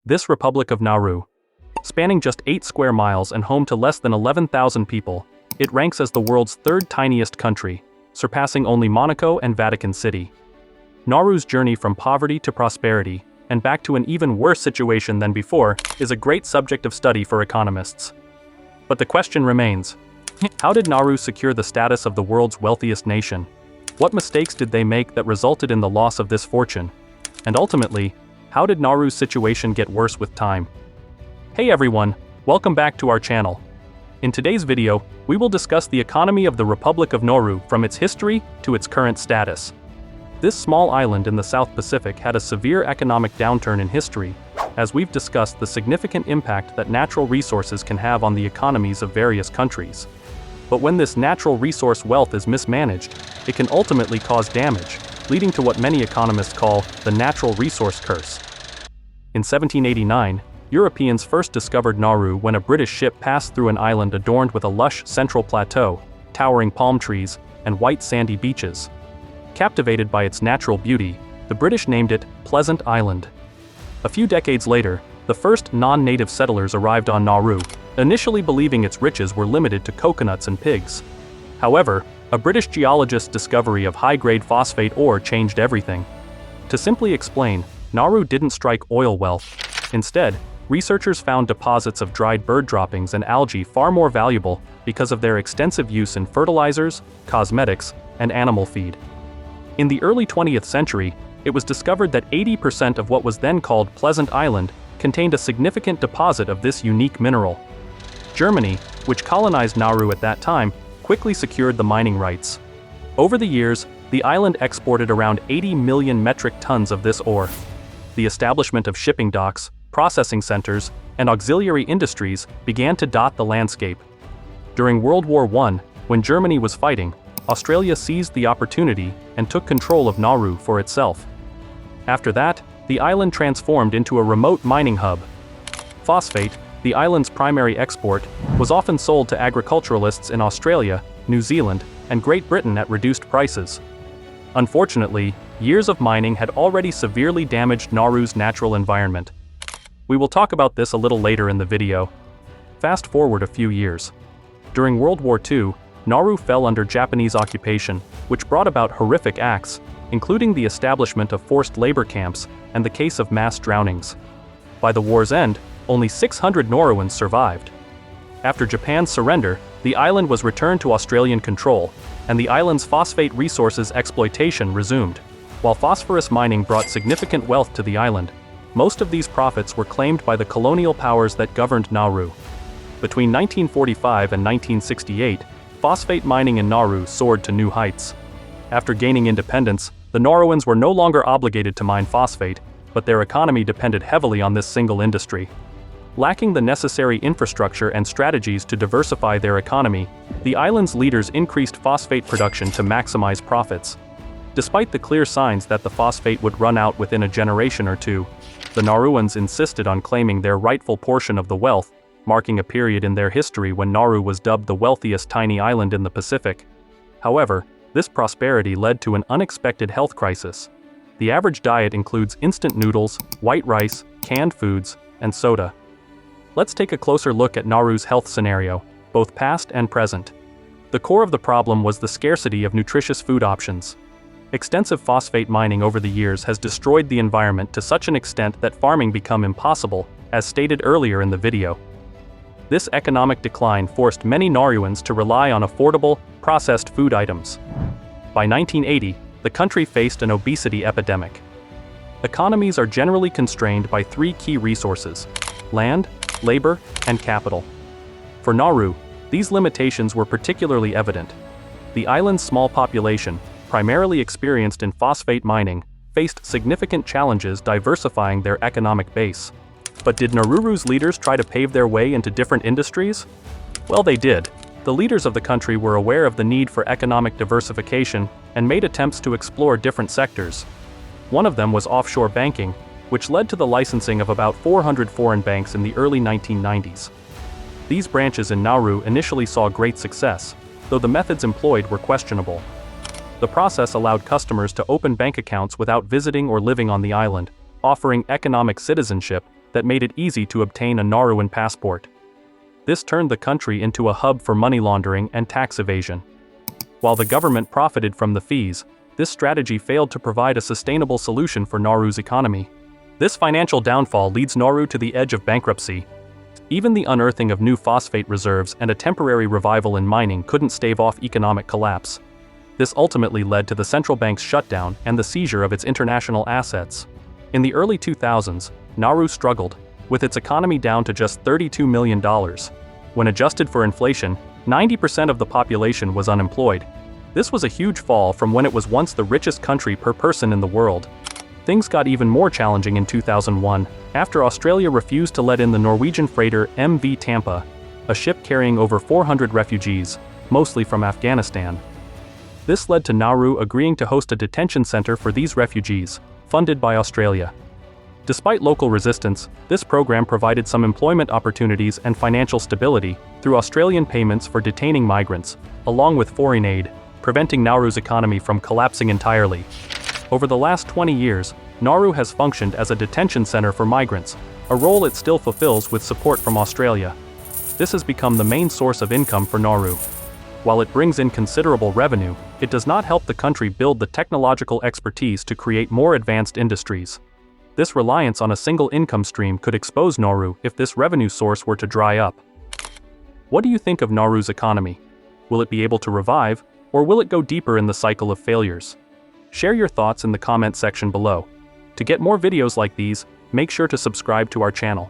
This Republic of Nauru, spanning just 8 square miles and home to less than 11,000 people, it ranks as the world's third-tiniest country, surpassing only Monaco and Vatican City. Nauru's journey from poverty to prosperity, and back to an even worse situation than before, is a great subject of study for economists. But the question remains, how did Nauru secure the status of the world's wealthiest nation? What mistakes did they make that resulted in the loss of this fortune? And ultimately, how did Nauru's situation get worse with time? Hey everyone, welcome back to our channel. In today's video, we will discuss the economy of the Republic of Nauru from its history to its current status. This small island in the South Pacific had a severe economic downturn in history, as we've discussed the significant impact that natural resources can have on the economies of various countries. But when this natural resource wealth is mismanaged, it can ultimately cause damage, leading to what many economists call the natural resource curse. In 1789, Europeans first discovered Nauru when a British ship passed through an island adorned with a lush central plateau, towering palm trees, and white sandy beaches. Captivated by its natural beauty, the British named it Pleasant Island. A few decades later, the first non-native settlers arrived on Nauru, initially believing its riches were limited to coconuts and pigs. However, a British geologist's discovery of high-grade phosphate ore changed everything. To simply explain, Nauru didn't strike oil wealth. Instead, researchers found deposits of dried bird droppings and algae far more valuable because of their extensive use in fertilizers, cosmetics, and animal feed. In the early 20th century, it was discovered that 80% of what was then called Pleasant Island contained a significant deposit of this unique mineral. Germany, which colonized Nauru at that time, quickly secured the mining rights. Over the years, the island exported around 80 million metric tons of this ore. The establishment of shipping docks, processing centers, and auxiliary industries began to dot the landscape. During World War I, when Germany was fighting, Australia seized the opportunity and took control of Nauru for itself. After that, the island transformed into a remote mining hub. Phosphate, the island's primary export, was often sold to agriculturalists in Australia, New Zealand, and Great Britain at reduced prices. Unfortunately, years of mining had already severely damaged Nauru's natural environment. We will talk about this a little later in the video. Fast forward a few years. During World War II, Nauru fell under Japanese occupation, which brought about horrific acts, including the establishment of forced labor camps and the case of mass drownings. By the war's end, only 600 Nauruans survived. After Japan's surrender, the island was returned to Australian control, and the island's phosphate resources exploitation resumed. While phosphorus mining brought significant wealth to the island, most of these profits were claimed by the colonial powers that governed Nauru. Between 1945 and 1968, phosphate mining in Nauru soared to new heights. After gaining independence, the Nauruans were no longer obligated to mine phosphate, but their economy depended heavily on this single industry. Lacking the necessary infrastructure and strategies to diversify their economy, the island's leaders increased phosphate production to maximize profits. Despite the clear signs that the phosphate would run out within a generation or two, the Nauruans insisted on claiming their rightful portion of the wealth, marking a period in their history when Nauru was dubbed the wealthiest tiny island in the Pacific. However, this prosperity led to an unexpected health crisis. The average diet includes instant noodles, white rice, canned foods, and soda. Let's take a closer look at Nauru's health scenario, both past and present. The core of the problem was the scarcity of nutritious food options. Extensive phosphate mining over the years has destroyed the environment to such an extent that farming became impossible, as stated earlier in the video. This economic decline forced many Nauruans to rely on affordable, processed food items. By 1980, the country faced an obesity epidemic. Economies are generally constrained by 3 key resources: land, labor, and capital. For Nauru, these limitations were particularly evident. The island's small population, primarily experienced in phosphate mining, faced significant challenges diversifying their economic base. But did Nauru's leaders try to pave their way into different industries? Well, they did. The leaders of the country were aware of the need for economic diversification and made attempts to explore different sectors. One of them was offshore banking, which led to the licensing of about 400 foreign banks in the early 1990s. These branches in Nauru initially saw great success, though the methods employed were questionable. The process allowed customers to open bank accounts without visiting or living on the island, offering economic citizenship, that made it easy to obtain a Nauruan passport. This turned the country into a hub for money laundering and tax evasion. While the government profited from the fees, this strategy failed to provide a sustainable solution for Nauru's economy. This financial downfall leads Nauru to the edge of bankruptcy. Even the unearthing of new phosphate reserves and a temporary revival in mining couldn't stave off economic collapse. This ultimately led to the central bank's shutdown and the seizure of its international assets. In the early 2000s, Nauru struggled, with its economy down to just $32 million. When adjusted for inflation, 90% of the population was unemployed. This was a huge fall from when it was once the richest country per person in the world. Things got even more challenging in 2001, after Australia refused to let in the Norwegian freighter MV Tampa, a ship carrying over 400 refugees, mostly from Afghanistan. This led to Nauru agreeing to host a detention center for these refugees, funded by Australia. Despite local resistance, this program provided some employment opportunities and financial stability through Australian payments for detaining migrants, along with foreign aid, preventing Nauru's economy from collapsing entirely. Over the last 20 years, Nauru has functioned as a detention center for migrants, a role it still fulfills with support from Australia. This has become the main source of income for Nauru. While it brings in considerable revenue, it does not help the country build the technological expertise to create more advanced industries. This reliance on a single income stream could expose Nauru if this revenue source were to dry up. What do you think of Nauru's economy? Will it be able to revive, or will it go deeper in the cycle of failures? Share your thoughts in the comment section below. To get more videos like these, make sure to subscribe to our channel.